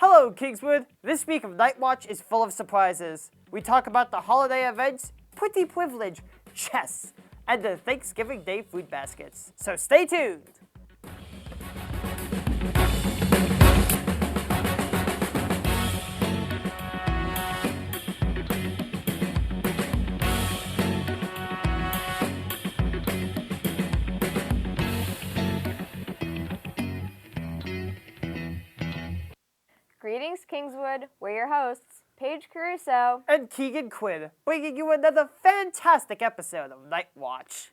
Hello, Kingswood. This week of Night Watch is full of surprises. We talk about the holiday events, pretty privilege, chess, and the Thanksgiving Day food baskets. So stay tuned. Greetings, Kingswood. We're your hosts, Paige Caruso and Keegan Quinn, bringing you another fantastic episode of Night Watch.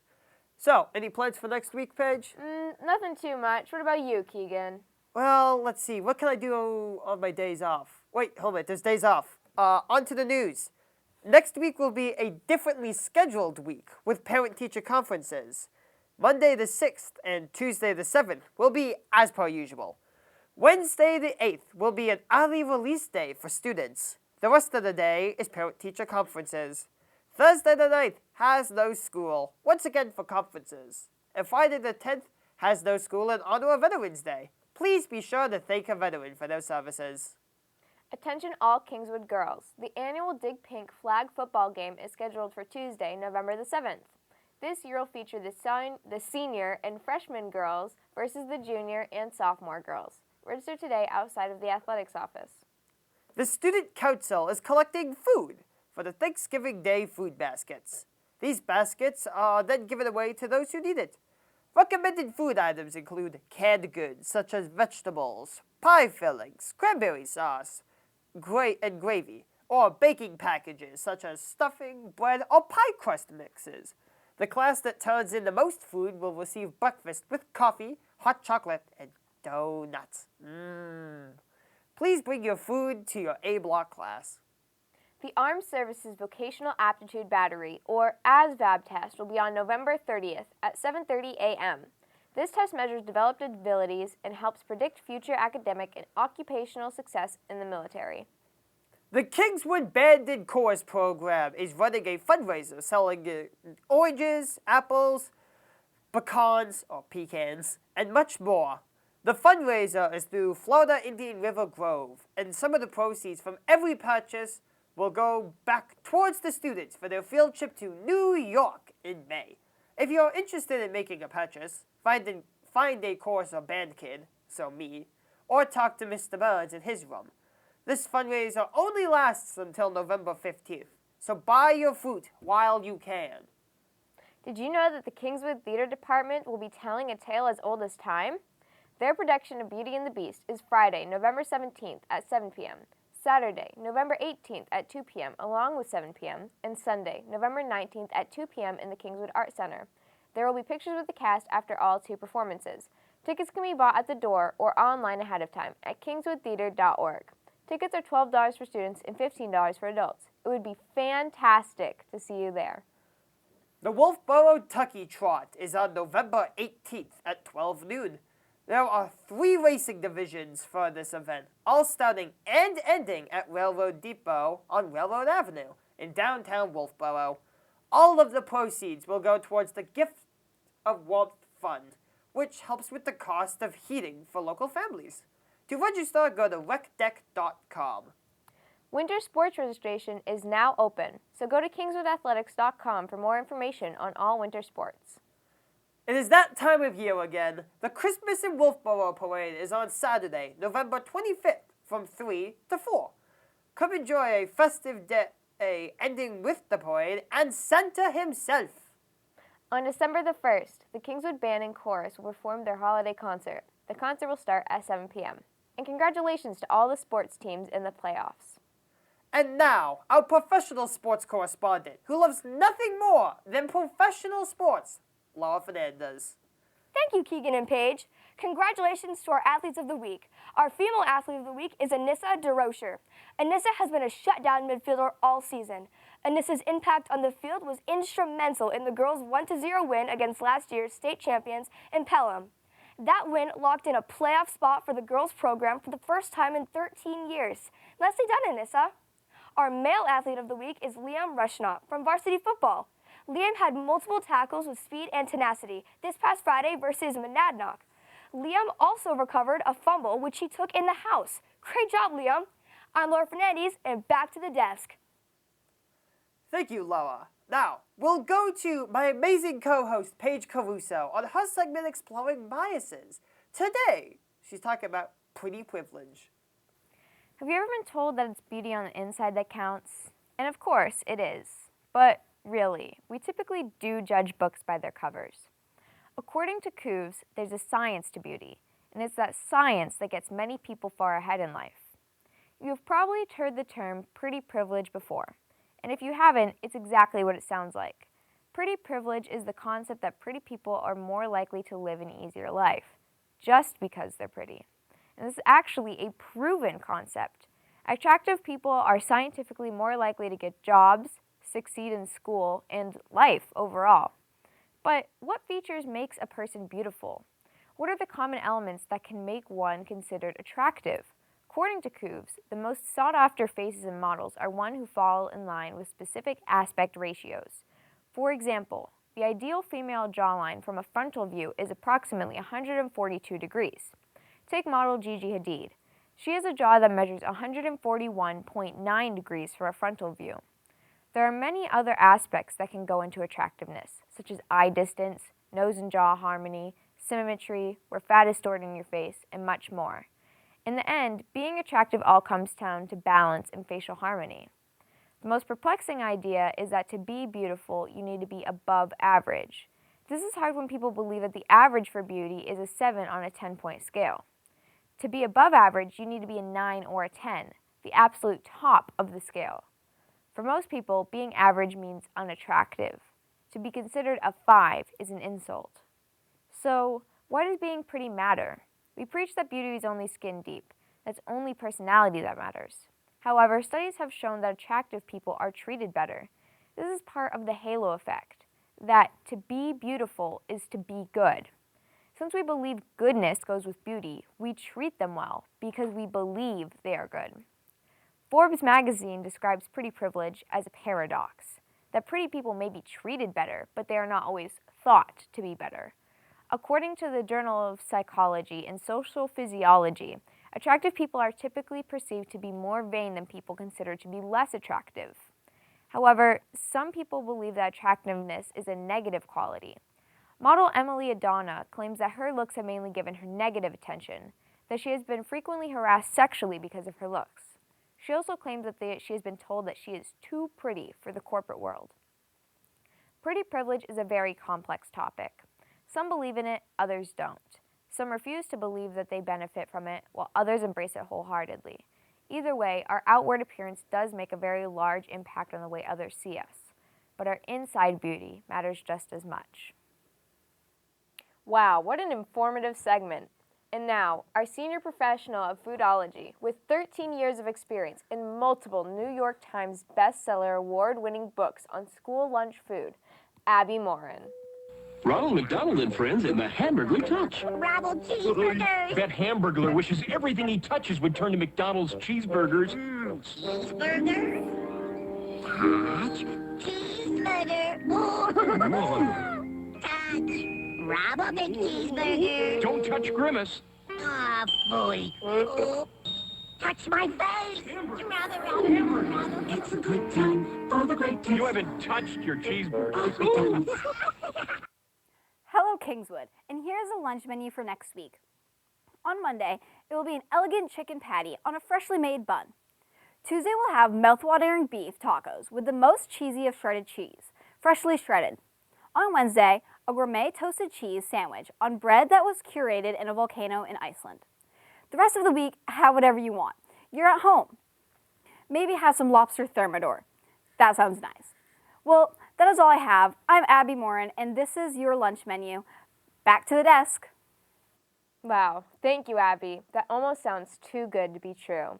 So, any plans for next week, Paige? Nothing too much. What about you, Keegan? Well, let's see. What can I do on my days off? Wait, hold it. There's days off. On to the news. Next week will be a differently scheduled week with parent-teacher conferences. Monday the 6th and Tuesday the 7th will be as per usual. Wednesday the 8th will be an early release day for students. The rest of the day is parent-teacher conferences. Thursday the 9th has no school, once again for conferences. And Friday the 10th has no school in honor of Veterans Day. Please be sure to thank a veteran for their services. Attention all Kingswood girls. The annual Dig Pink flag football game is scheduled for Tuesday, November the 7th. This year will feature the senior and freshman girls versus the junior and sophomore girls. Register today outside of the athletics office. The Student Council is collecting food for the Thanksgiving Day food baskets. These baskets are then given away to those who need it. Recommended food items include canned goods such as vegetables, pie fillings, cranberry sauce, and gravy, or baking packages such as stuffing, bread, or pie crust mixes. The class that turns in the most food will receive breakfast with coffee, hot chocolate, and donuts. Please bring your food to your A block class. The Armed Services Vocational Aptitude Battery, or ASVAB test, will be on November 30th at 7:30 a.m. This test measures developed abilities and helps predict future academic and occupational success in the military. The Kingswood Band and Chorus program is running a fundraiser selling oranges, apples, pecans, and much more. The fundraiser is through Florida Indian River Grove, and some of the proceeds from every purchase will go back towards the students for their field trip to New York in May. If you're interested in making a purchase, find a chorus or band kid, so me, or talk to Mr. Burns in his room. This fundraiser only lasts until November 15th, so buy your fruit while you can. Did you know that the Kingswood Theater Department will be telling a tale as old as time? Their production of Beauty and the Beast is Friday, November 17th at 7 p.m., Saturday, November 18th at 2 p.m. along with 7 p.m., and Sunday, November 19th at 2 p.m. in the Kingswood Art Center. There will be pictures with the cast after all two performances. Tickets can be bought at the door or online ahead of time at kingswoodtheater.org. Tickets are $12 for students and $15 for adults. It would be fantastic to see you there. The Wolfboro Tucky Trot is on November 18th at 12 noon. There are 3 racing divisions for this event, all starting and ending at Railroad Depot on Railroad Avenue in downtown Wolfboro. All of the proceeds will go towards the Gift of Warmth Fund, which helps with the cost of heating for local families. To register, go to recdeck.com. Winter sports registration is now open, so go to kingswoodathletics.com for more information on all winter sports. It is that time of year again. The Christmas in Wolfboro Parade is on Saturday, November 25th from 3 to 4. Come enjoy a festive day ending with the parade and Santa himself. On December the 1st, the Kingswood Band and Chorus will perform their holiday concert. The concert will start at 7 p.m. And congratulations to all the sports teams in the playoffs. And now, our professional sports correspondent, who loves nothing more than professional sports, Laura Fernandez. Thank you, Keegan and Paige. Congratulations to our Athletes of the Week. Our female Athlete of the Week is Anissa DeRocher. Anissa has been a shutdown midfielder all season. Anissa's impact on the field was instrumental in the girls' 1-0 win against last year's state champions in Pelham. That win locked in a playoff spot for the girls' program for the first time in 13 years. Nicely done, Anissa. Our male Athlete of the Week is Liam Rushnott from varsity football. Liam had multiple tackles with speed and tenacity this past Friday versus Monadnock. Liam also recovered a fumble which he took in the house. Great job, Liam. I'm Laura Fernandez, and back to the desk. Thank you, Laura. Now, we'll go to my amazing co-host, Paige Caruso, on her segment Exploring Biases. Today, she's talking about pretty privilege. Have you ever been told that it's beauty on the inside that counts? And of course, it is. But really, we typically do judge books by their covers. According to Cooves, there's a science to beauty, and it's that science that gets many people far ahead in life. You have probably heard the term pretty privilege before, and if you haven't, it's exactly what it sounds like. Pretty privilege is the concept that pretty people are more likely to live an easier life, just because they're pretty. And this is actually a proven concept. Attractive people are scientifically more likely to get jobs, succeed in school, and life overall. But what features makes a person beautiful? What are the common elements that can make one considered attractive? According to Cooves, the most sought-after faces and models are one who fall in line with specific aspect ratios. For example, the ideal female jawline from a frontal view is approximately 142 degrees. Take model Gigi Hadid. She has a jaw that measures 141.9 degrees for a frontal view. There are many other aspects that can go into attractiveness, such as eye distance, nose and jaw harmony, symmetry, where fat is stored in your face, and much more. In the end, being attractive all comes down to balance and facial harmony. The most perplexing idea is that to be beautiful, you need to be above average. This is hard when people believe that the average for beauty is a 7 on a 10-point scale. To be above average, you need to be a 9 or a 10, the absolute top of the scale. For most people, being average means unattractive. To be considered a 5 is an insult. So, why does being pretty matter? We preach that beauty is only skin deep. That's only personality that matters. However, studies have shown that attractive people are treated better. This is part of the halo effect, that to be beautiful is to be good. Since we believe goodness goes with beauty, we treat them well because we believe they are good. Forbes magazine describes pretty privilege as a paradox, that pretty people may be treated better, but they are not always thought to be better. According to the Journal of Psychology and Social Physiology, attractive people are typically perceived to be more vain than people considered to be less attractive. However, some people believe that attractiveness is a negative quality. Model Emily Adana claims that her looks have mainly given her negative attention, that she has been frequently harassed sexually because of her looks. She also claims that she has been told that she is too pretty for the corporate world. Pretty privilege is a very complex topic. Some believe in it, others don't. Some refuse to believe that they benefit from it, while others embrace it wholeheartedly. Either way, our outward appearance does make a very large impact on the way others see us, but our inside beauty matters just as much. Wow, what an informative segment. And now, our senior professional of foodology, with 13 years of experience in multiple New York Times bestseller award-winning books on school lunch food, Abby Morin. Ronald McDonald and friends in the Hamburglar Touch. Rabble cheeseburgers. That Hamburglar wishes everything he touches would turn to McDonald's cheeseburgers. Cheeseburger. Touch. Cheeseburger. Touch. Rob a big cheeseburger. Don't touch Grimace. Ah, boy. Touch my face. Rather. It's a good time for the great taste. You haven't touched your cheeseburger. Hello, Kingswood, and here's the lunch menu for next week. On Monday, it will be an elegant chicken patty on a freshly made bun. Tuesday, we'll have mouth-watering beef tacos with the most cheesy of shredded cheese, freshly shredded. On Wednesday, a gourmet toasted cheese sandwich on bread that was curated in a volcano in Iceland. The rest of the week, have whatever you want. You're at home. Maybe have some lobster thermidor. That sounds nice. Well, that is all I have. I'm Abby Morin, and this is your lunch menu. Back to the desk. Wow, thank you, Abby. That almost sounds too good to be true.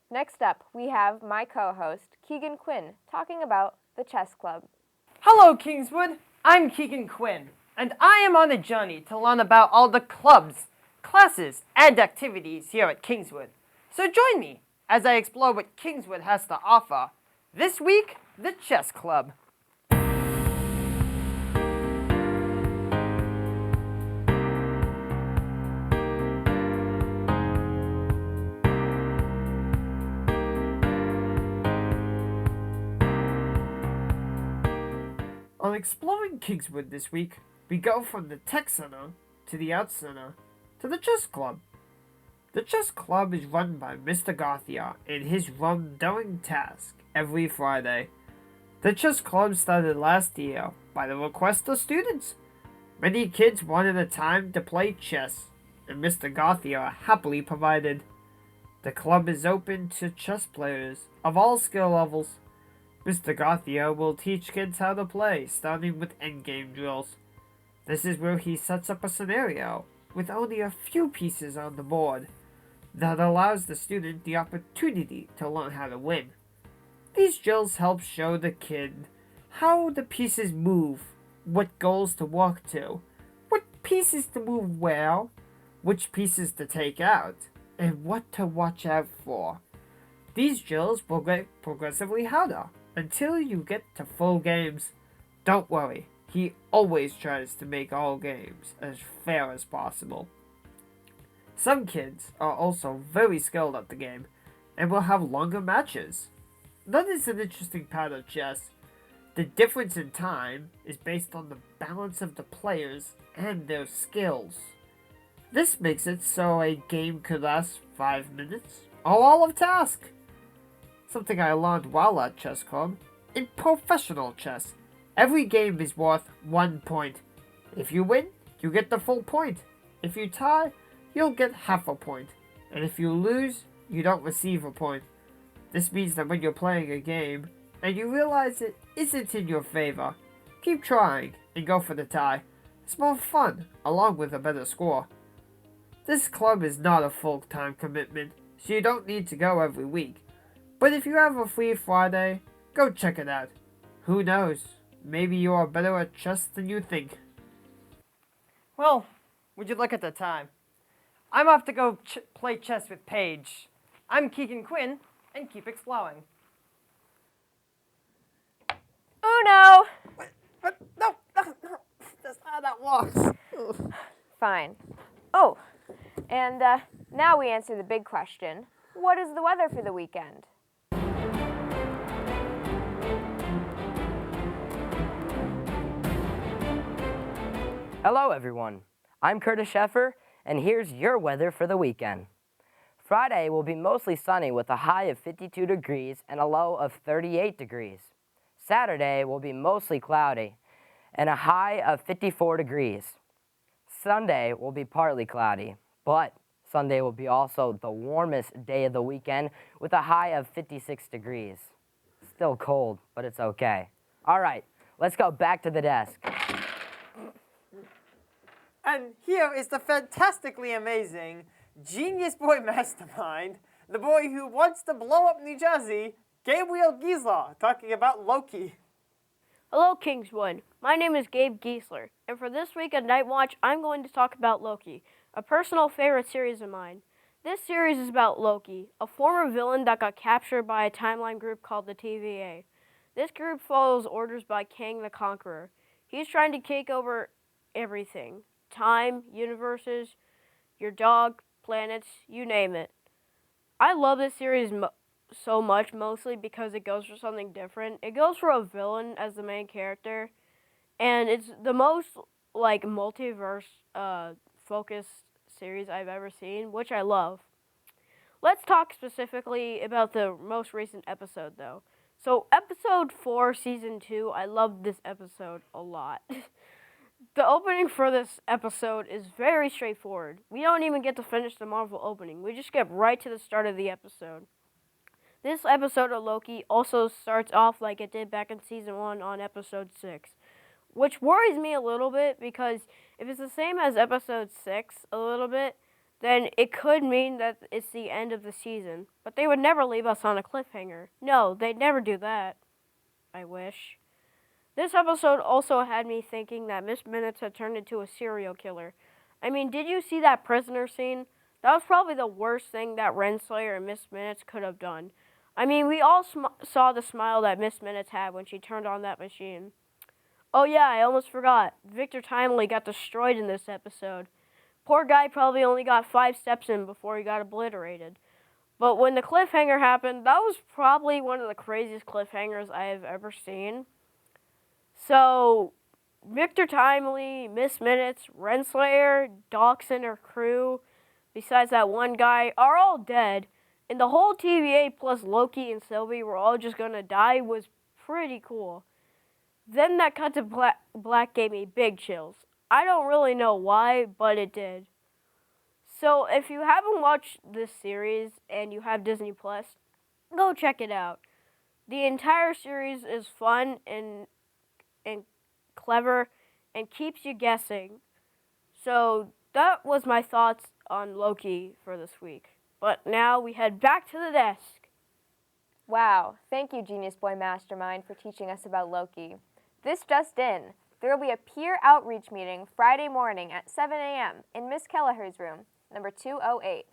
Next up, we have my co-host, Keegan Quinn, talking about the chess club. Hello, Kingswood. I'm Keegan Quinn, and I am on a journey to learn about all the clubs, classes, and activities here at Kingswood. So join me as I explore what Kingswood has to offer. This week, the Chess Club. On Exploring Kingswood this week, we go from the Tech Center to the Art Center to the Chess Club. The Chess Club is run by Mr. Garthia and his run-doing task every Friday. The Chess Club started last year by the request of students. Many kids wanted a time to play chess, and Mr. Garthia happily provided. The club is open to chess players of all skill levels. Mr. Garthia will teach kids how to play, starting with endgame drills. This is where he sets up a scenario with only a few pieces on the board that allows the student the opportunity to learn how to win. These drills help show the kid how the pieces move, what goals to walk to, what pieces to move where, which pieces to take out, and what to watch out for. These drills will get progressively harder until you get to full games. Don't worry, he always tries to make all games as fair as possible. Some kids are also very skilled at the game and will have longer matches. That is an interesting part of chess. The difference in time is based on the balance of the players and their skills. This makes it so a game could last 5 minutes or all of task. Something I learned while at Chess Club. In professional chess, every game is worth 1 point. If you win, you get the full point. If you tie, you'll get half a point. And if you lose, you don't receive a point. This means that when you're playing a game, and you realize it isn't in your favor, keep trying and go for the tie. It's more fun, along with a better score. This club is not a full-time commitment, so you don't need to go every week. But if you have a free Friday, go check it out. Who knows, maybe you are better at chess than you think. Well, would you look at the time? I'm off to go play chess with Paige. I'm Keegan Quinn, and keep exploring. Uno! What? No, that's not how that works. Fine. Oh, and now we answer the big question. What is the weather for the weekend? Hello everyone, I'm Curtis Sheffer, and here's your weather for the weekend. Friday will be mostly sunny with a high of 52 degrees and a low of 38 degrees. Saturday will be mostly cloudy and a high of 54 degrees. Sunday will be partly cloudy, but Sunday will be also the warmest day of the weekend with a high of 56 degrees. Still cold, but it's okay. All right, let's go back to the desk. And here is the fantastically amazing Genius Boy Mastermind, the boy who wants to blow up New Jersey, Gabriel Giesler, talking about Loki. Hello, Kingswood. My name is Gabe Giesler, and for this week at Night Watch, I'm going to talk about Loki, a personal favorite series of mine. This series is about Loki, a former villain that got captured by a timeline group called the TVA. This group follows orders by Kang the Conqueror. He's trying to take over everything. Time, universes, your dog, planets, you name it. I love this series so much, mostly because it goes for something different. It goes for a villain as the main character, and it's the most multiverse focused series I've ever seen, which I love. Let's talk specifically about the most recent episode, though. So, episode 4, season 2, I loved this episode a lot. The opening for this episode is very straightforward. We don't even get to finish the Marvel opening. We just get right to the start of the episode. This episode of Loki also starts off like it did back in season 1 on episode 6, which worries me a little bit because if it's the same as episode 6 a little bit, then it could mean that it's the end of the season. But they would never leave us on a cliffhanger. No, they'd never do that. I wish. This episode also had me thinking that Miss Minutes had turned into a serial killer. I mean, did you see that prisoner scene? That was probably the worst thing that Renslayer and Miss Minutes could have done. I mean, we all saw the smile that Miss Minutes had when she turned on that machine. Oh yeah, I almost forgot. Victor Timely got destroyed in this episode. Poor guy probably only got 5 steps in before he got obliterated. But when the cliffhanger happened, that was probably one of the craziest cliffhangers I have ever seen. So, Victor Timely, Miss Minutes, Renslayer, Dachshund, her crew, besides that one guy, are all dead. And the whole TVA plus Loki and Sylvie were all just gonna die was pretty cool. Then that cut to black gave me big chills. I don't really know why, but it did. So if you haven't watched this series and you have Disney Plus, go check it out. The entire series is fun and clever and keeps you guessing. So that was my thoughts on Loki for this week. But now we head back to the desk. Wow, thank you, Genius Boy Mastermind, for teaching us about Loki. This just in, there will be a peer outreach meeting Friday morning at 7 a.m. in Miss Kelleher's room, number 208.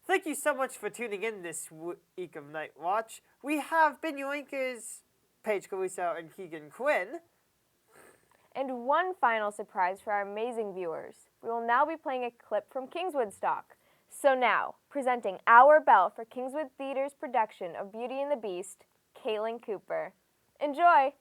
Thank you so much for tuning in this week of Night Watch. We have been your anchors, Paige Caruso and Keegan Quinn. And one final surprise for our amazing viewers. We will now be playing a clip from Kingswood stock. So now, presenting our Belle for Kingswood Theater's production of Beauty and the Beast, Kaitlyn Cooper. Enjoy!